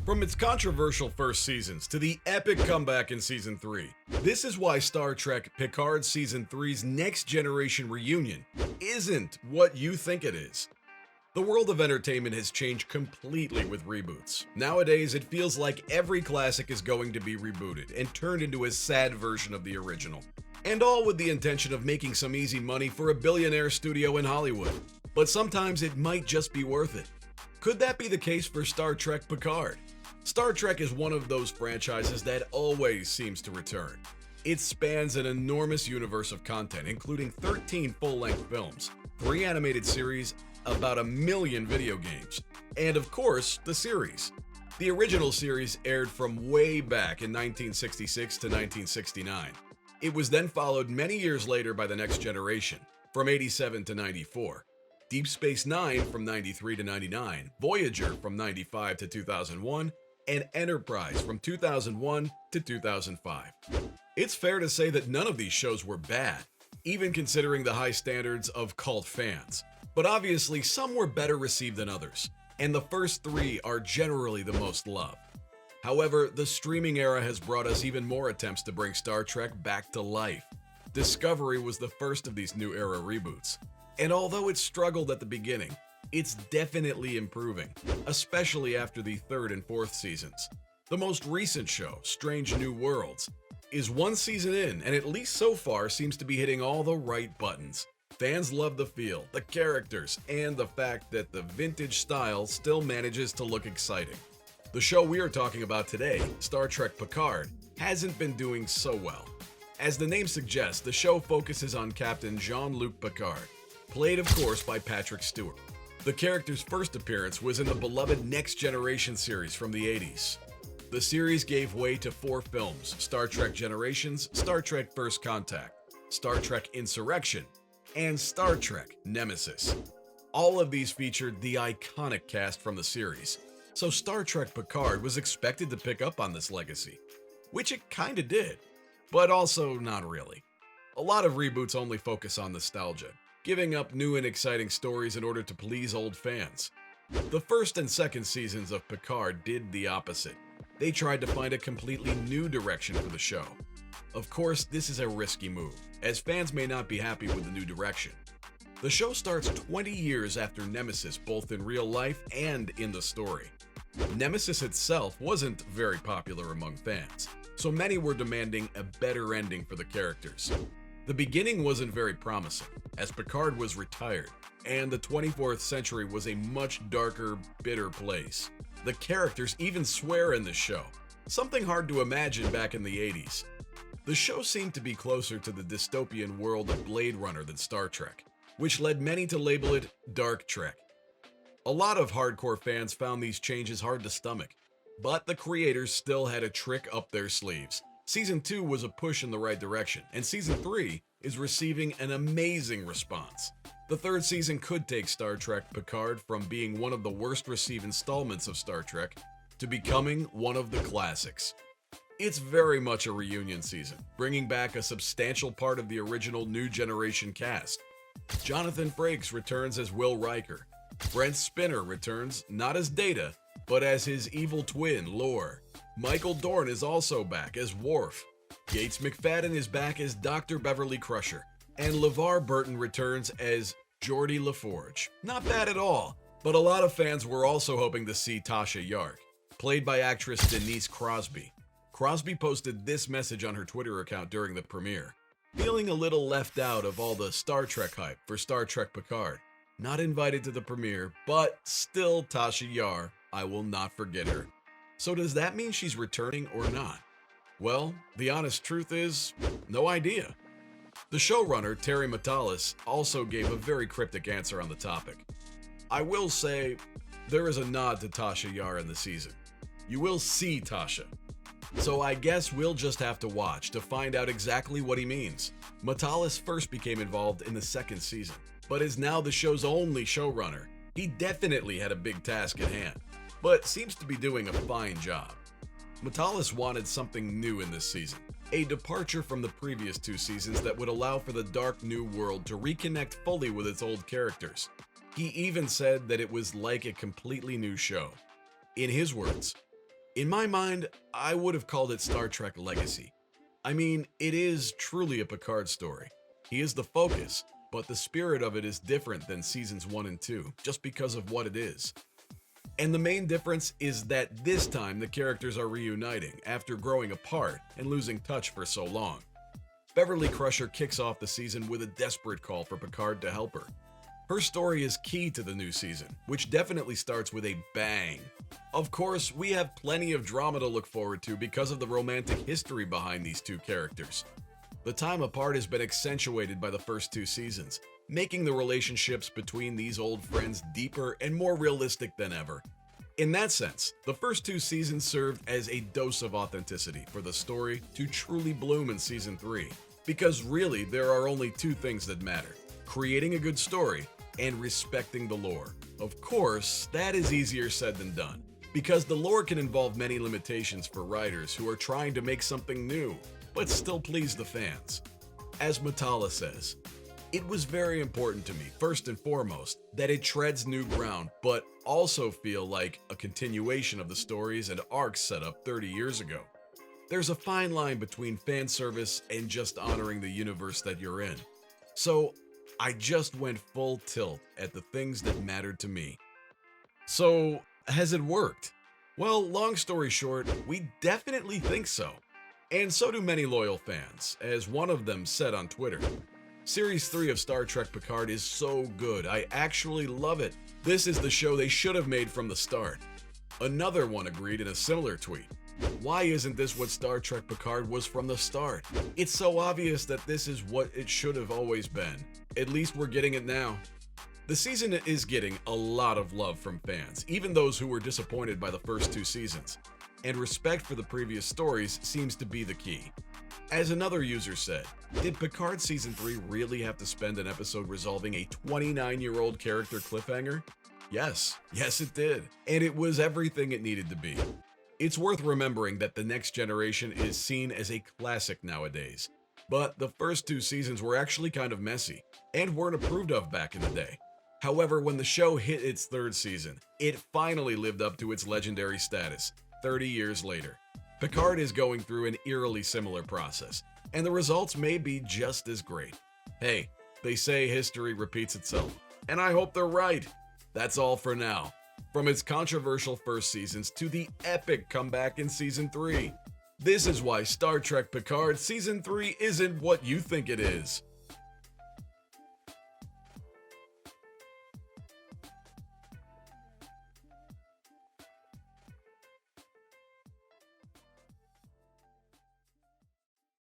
From its controversial first seasons to the epic comeback in Season 3, this is why Star Trek Picard Season 3's Next Generation reunion isn't what you think it is. The world of entertainment has changed completely with reboots. Nowadays, it feels like every classic is going to be rebooted and turned into a sad version of the original. And all with the intention of making some easy money for a billionaire studio in Hollywood. But sometimes it might just be worth it. Could that be the case for Star Trek Picard? Star Trek is one of those franchises that always seems to return. It spans an enormous universe of content, including 13 full-length films, 3 animated series, about 1 million video games, and of course, the series. The original series aired from way back in 1966 to 1969. It was then followed many years later by the Next Generation, from 87 to 94. Deep Space Nine from 93 to 99, Voyager from 95 to 2001, and Enterprise from 2001 to 2005. It's fair to say that none of these shows were bad, even considering the high standards of cult fans. But obviously, some were better received than others, and the first 3 are generally the most loved. However, the streaming era has brought us even more attempts to bring Star Trek back to life. Discovery was the first of these new era reboots, and although it struggled at the beginning, it's definitely improving, especially after the 3rd and 4th seasons. The most recent show, Strange New Worlds, is 1 season in, and at least so far seems to be hitting all the right buttons. Fans love the feel, the characters, and the fact that the vintage style still manages to look exciting. The show we are talking about today, Star Trek Picard, hasn't been doing so well. As the name suggests, the show focuses on Captain Jean-Luc Picard, played of course by Patrick Stewart. The character's first appearance was in the beloved Next Generation series from the 80s. The series gave way to 4 films: Star Trek Generations, Star Trek First Contact, Star Trek Insurrection, and Star Trek Nemesis. All of these featured the iconic cast from the series, so Star Trek Picard was expected to pick up on this legacy, which it kinda did, but also not really. A lot of reboots only focus on nostalgia, giving up new and exciting stories in order to please old fans. The first and second seasons of Picard did the opposite. They tried to find a completely new direction for the show. Of course, this is a risky move, as fans may not be happy with the new direction. The show starts 20 years after Nemesis, both in real life and in the story. Nemesis itself wasn't very popular among fans, so many were demanding a better ending for the characters. The beginning wasn't very promising, as Picard was retired, and the 24th century was a much darker, bitter place. The characters even swear in the show, something hard to imagine back in the 80s. The show seemed to be closer to the dystopian world of Blade Runner than Star Trek, which led many to label it Dark Trek. A lot of hardcore fans found these changes hard to stomach, but the creators still had a trick up their sleeves. Season 2 was a push in the right direction, and Season 3 is receiving an amazing response. The 3rd season could take Star Trek Picard from being one of the worst received installments of Star Trek to becoming one of the classics. It's very much a reunion season, bringing back a substantial part of the original New Generation cast. Jonathan Frakes returns as Will Riker. Brent Spinner returns not as Data, but as his evil twin, Lore. Michael Dorn is also back as Worf. Gates McFadden is back as Dr. Beverly Crusher. And LeVar Burton returns as Geordi LaForge. Not bad at all, but a lot of fans were also hoping to see Tasha Yark, played by actress Denise Crosby. Crosby posted this message on her Twitter account during the premiere. Feeling a little left out of all the Star Trek hype for Star Trek Picard. Not invited to the premiere, but still Tasha Yar. I will not forget her. So does that mean she's returning or not? Well, the honest truth is, no idea. The showrunner, Terry Matalas, also gave a very cryptic answer on the topic. I will say, there is a nod to Tasha Yar in the season. You will see Tasha. So I guess we'll just have to watch to find out exactly what he means. Matalas first became involved in the 2nd season, but is now the show's only showrunner. He definitely had a big task at hand, but seems to be doing a fine job. Matalas wanted something new in this season, a departure from the previous 2 seasons that would allow for the dark new world to reconnect fully with its old characters. He even said that it was like a completely new show. In his words, In my mind, I would have called it Star Trek Legacy. I mean, it is truly a Picard story. He is the focus, but the spirit of it is different than seasons 1 and 2, just because of what it is. And the main difference is that this time the characters are reuniting after growing apart and losing touch for so long. Beverly Crusher kicks off the season with a desperate call for Picard to help her. Her story is key to the new season, which definitely starts with a bang. Of course, we have plenty of drama to look forward to because of the romantic history behind these two characters. The time apart has been accentuated by the first 2 seasons, making the relationships between these old friends deeper and more realistic than ever. In that sense, the first 2 seasons served as a dose of authenticity for the story to truly bloom in season 3, because really there are only 2 things that matter: creating a good story and respecting the lore. Of course, that is easier said than done, because the lore can involve many limitations for writers who are trying to make something new, but still please the fans. As Matala says, "It was very important to me, first and foremost, that it treads new ground, but also feel like a continuation of the stories and arcs set up 30 years ago. There's a fine line between fan service and just honoring the universe that you're in. So I just went full tilt at the things that mattered to me." So, has it worked? Well, long story short, we definitely think so. And so do many loyal fans, as one of them said on Twitter. "Series 3 of Star Trek Picard is so good, I actually love it. This is the show they should have made from the start." Another one agreed in a similar tweet. "Why isn't this what Star Trek Picard was from the start? It's so obvious that this is what it should have always been. At least we're getting it now." The season is getting a lot of love from fans, even those who were disappointed by the first 2 seasons. And respect for the previous stories seems to be the key. As another user said, "Did Picard Season 3 really have to spend an episode resolving a 29-year-old character cliffhanger?" Yes it did. And it was everything it needed to be. It's worth remembering that The Next Generation is seen as a classic nowadays. But the first 2 seasons were actually kind of messy, and weren't approved of back in the day. However, when the show hit its 3rd season, it finally lived up to its legendary status, 30 years later. Picard is going through an eerily similar process, and the results may be just as great. Hey, they say history repeats itself, and I hope they're right. That's all for now. From its controversial first seasons to the epic comeback in Season 3. This is why Star Trek Picard Season 3 isn't what you think it is.